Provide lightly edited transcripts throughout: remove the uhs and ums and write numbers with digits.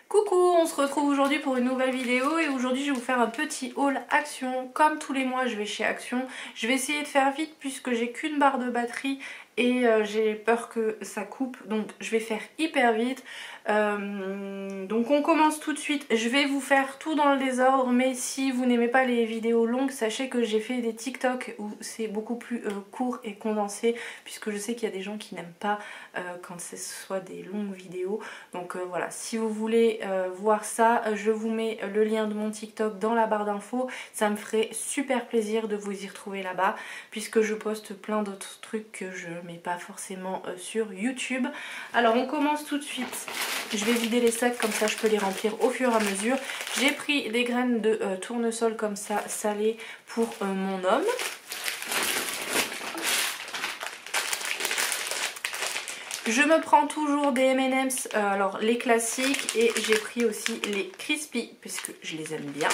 Coucou, on se retrouve aujourd'hui pour une nouvelle vidéo et aujourd'hui je vais vous faire un petit haul Action. Comme tous les mois je vais chez Action. Je vais essayer de faire vite puisque j'ai qu'une barre de batterie et j'ai peur que ça coupe, donc je vais faire hyper vite. Donc on commence tout de suite. Je vais vous faire tout dans le désordre, mais si vous n'aimez pas les vidéos longues, sachez que j'ai fait des TikTok où c'est beaucoup plus court et condensé, puisque je sais qu'il y a des gens qui n'aiment pas quand ce soit des longues vidéos. Donc voilà, si vous voulez voir ça, je vous mets le lien de mon TikTok dans la barre d'infos. Ça me ferait super plaisir de vous y retrouver là-bas, puisque je poste plein d'autres trucs que je mets pas forcément sur YouTube. Alors on commence tout de suite. Je vais vider les sacs, comme ça je peux les remplir au fur et à mesure. J'ai pris des graines de tournesol comme ça, salées, pour mon homme. Je me prends toujours des M&M's, alors les classiques, et j'ai pris aussi les Crispy, puisque je les aime bien.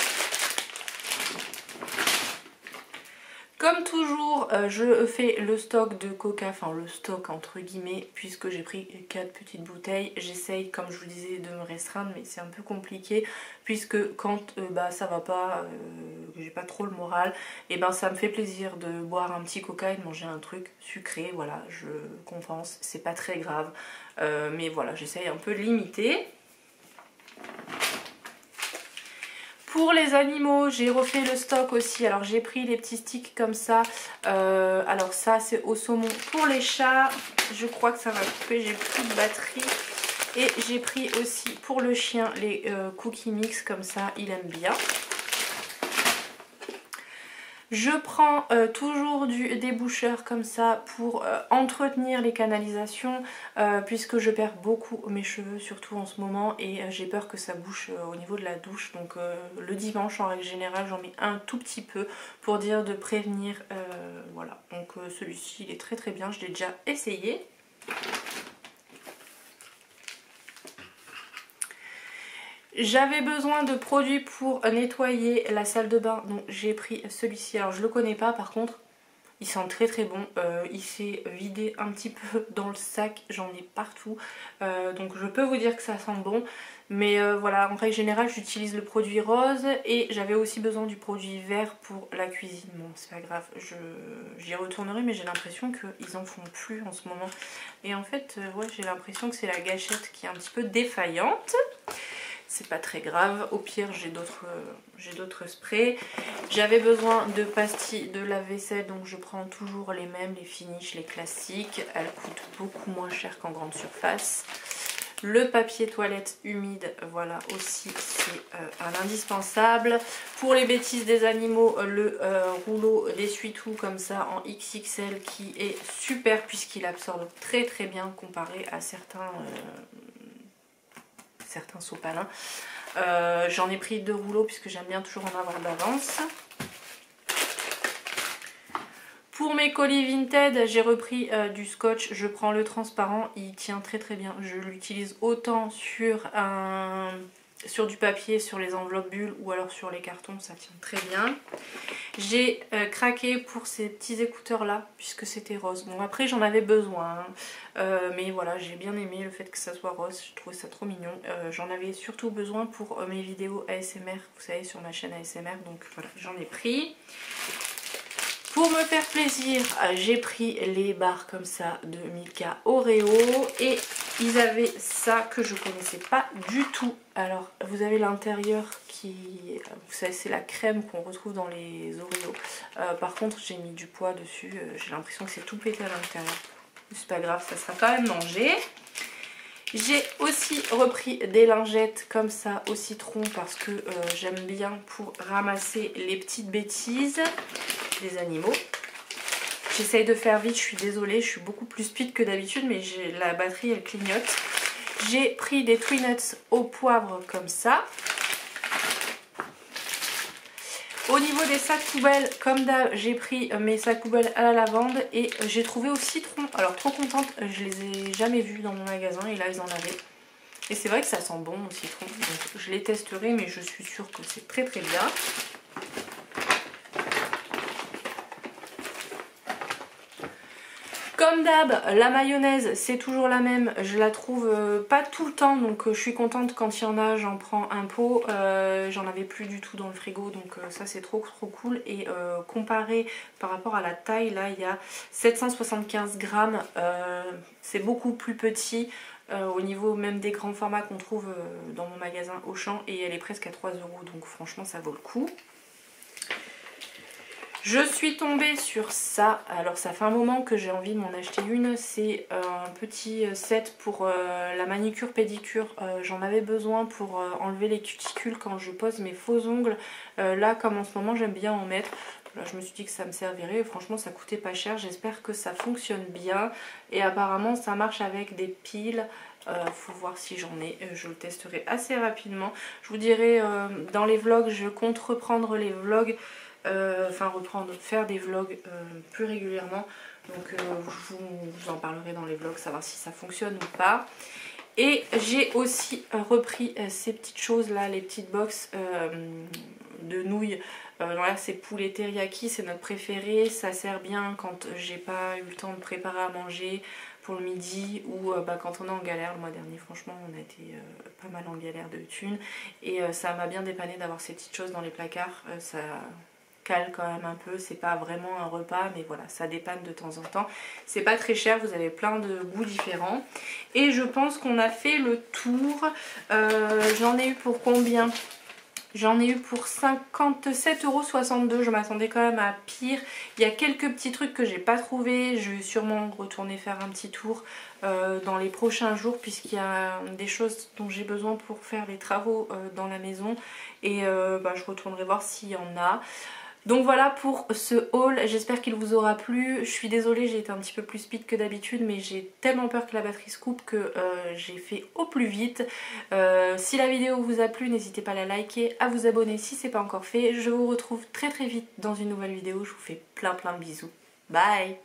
Comme toujours, je fais le stock de coca, enfin le stock entre guillemets, puisque j'ai pris 4 petites bouteilles. J'essaye, comme je vous disais, de me restreindre, mais c'est un peu compliqué, puisque quand ça va pas, j'ai pas trop le moral, et ben ça me fait plaisir de boire un petit coca et de manger un truc sucré. Voilà, je compense, c'est pas très grave, mais voilà, j'essaye un peu de limiter. Pour les animaux, j'ai refait le stock aussi. Alors j'ai pris les petits sticks comme ça. Alors ça c'est au saumon pour les chats. Je crois que ça va couper, j'ai plus de batterie. Et j'ai pris aussi pour le chien les cookies mix comme ça, il aime bien. Je prends toujours du déboucheur comme ça pour entretenir les canalisations, puisque je perds beaucoup mes cheveux, surtout en ce moment, et j'ai peur que ça bouche au niveau de la douche. Donc le dimanche en règle générale j'en mets un tout petit peu pour dire de prévenir. Voilà, donc celui-ci il est très très bien, je l'ai déjà essayé. J'avais besoin de produits pour nettoyer la salle de bain, donc j'ai pris celui-ci. Alors je le connais pas, par contre il sent très très bon. Il s'est vidé un petit peu dans le sac, j'en ai partout, donc je peux vous dire que ça sent bon. Mais voilà, en règle générale j'utilise le produit rose, et j'avais aussi besoin du produit vert pour la cuisine. Bon c'est pas grave, j'y retournerai, mais j'ai l'impression qu'ils en font plus en ce moment. Et en fait ouais, j'ai l'impression que c'est la gâchette qui est un petit peu défaillante. C'est pas très grave, au pire j'ai d'autres sprays. J'avais besoin de pastilles de lave-vaisselle, donc je prends toujours les mêmes, les Finish, les classiques. Elles coûtent beaucoup moins cher qu'en grande surface. Le papier toilette humide, voilà aussi c'est un indispensable. Pour les bêtises des animaux, le rouleau d'essuie-tout comme ça en XXL qui est super, puisqu'il absorbe très très bien comparé à certains sopalins. J'en ai pris 2 rouleaux puisque j'aime bien toujours en avoir d'avance. Pour mes colis Vinted, j'ai repris du scotch. Je prends le transparent, il tient très très bien. Je l'utilise autant sur du papier, sur les enveloppes bulles, ou alors sur les cartons, ça tient très bien. J'ai craqué pour ces petits écouteurs là, puisque c'était rose. Bon après j'en avais besoin, mais voilà, j'ai bien aimé le fait que ça soit rose, je trouvais ça trop mignon. J'en avais surtout besoin pour mes vidéos ASMR, vous savez, sur ma chaîne ASMR, donc voilà, j'en ai pris. Pour me faire plaisir, j'ai pris les barres comme ça de Milka Oreo, et ils avaient ça que je connaissais pas du tout. Alors vous avez l'intérieur qui, vous savez, c'est la crème qu'on retrouve dans les Oreos. Par contre j'ai mis du poids dessus, j'ai l'impression que c'est tout pété à l'intérieur. C'est pas grave, ça sera quand même mangé. J'ai aussi repris des lingettes comme ça au citron, parce que j'aime bien pour ramasser les petites bêtises des animaux. J'essaye de faire vite, je suis désolée, je suis beaucoup plus speed que d'habitude, mais la batterie elle clignote. J'ai pris des Twinuts au poivre comme ça. Au niveau des sacs poubelles, comme d'hab, j'ai pris mes sacs poubelles à la lavande, et j'ai trouvé au citron. Alors trop contente, je les ai jamais vus dans mon magasin et là ils en avaient. Et c'est vrai que ça sent bon au citron, donc je les testerai, mais je suis sûre que c'est très très bien. Comme d'hab, la mayonnaise c'est toujours la même, je la trouve pas tout le temps, donc je suis contente quand il y en a, j'en prends un pot. J'en avais plus du tout dans le frigo, donc ça c'est trop cool. Et comparé par rapport à la taille, là il y a 775 grammes, c'est beaucoup plus petit. Au niveau même des grands formats qu'on trouve dans mon magasin Auchan, et elle est presque à 3 €, donc franchement ça vaut le coup. Je suis tombée sur ça, alors ça fait un moment que j'ai envie de m'en acheter une, c'est un petit set pour la manicure pédicure. J'en avais besoin pour enlever les cuticules quand je pose mes faux ongles. Là comme en ce moment j'aime bien en mettre, là, je me suis dit que ça me servirait, franchement ça coûtait pas cher, j'espère que ça fonctionne bien. Et apparemment ça marche avec des piles. Faut voir si j'en ai, je le testerai assez rapidement. Je vous dirai dans les vlogs, je compte reprendre les vlogs. Faire des vlogs plus régulièrement, donc je vous en parlerai dans les vlogs, savoir si ça fonctionne ou pas. Et j'ai aussi repris ces petites choses là, les petites box de nouilles. Là c'est poulet teriyaki, c'est notre préféré, ça sert bien quand j'ai pas eu le temps de préparer à manger pour le midi, ou quand on est en galère. Le mois dernier franchement on a été pas mal en galère de thunes, et ça m'a bien dépanné d'avoir ces petites choses dans les placards. Ça cale quand même un peu, c'est pas vraiment un repas, mais voilà, ça dépanne de temps en temps. C'est pas très cher, vous avez plein de goûts différents. Et je pense qu'on a fait le tour. J'en ai eu pour combien? J'en ai eu pour 57,62 €, je m'attendais quand même à pire. Il y a quelques petits trucs que j'ai pas trouvé, je vais sûrement retourner faire un petit tour dans les prochains jours, puisqu'il y a des choses dont j'ai besoin pour faire les travaux dans la maison, et je retournerai voir s'il y en a. Donc voilà pour ce haul, j'espère qu'il vous aura plu. Je suis désolée, j'ai été un petit peu plus speed que d'habitude, mais j'ai tellement peur que la batterie se coupe que j'ai fait au plus vite. Si la vidéo vous a plu, n'hésitez pas à la liker, à vous abonner si ce n'est pas encore fait. Je vous retrouve très vite dans une nouvelle vidéo, je vous fais plein de bisous. Bye!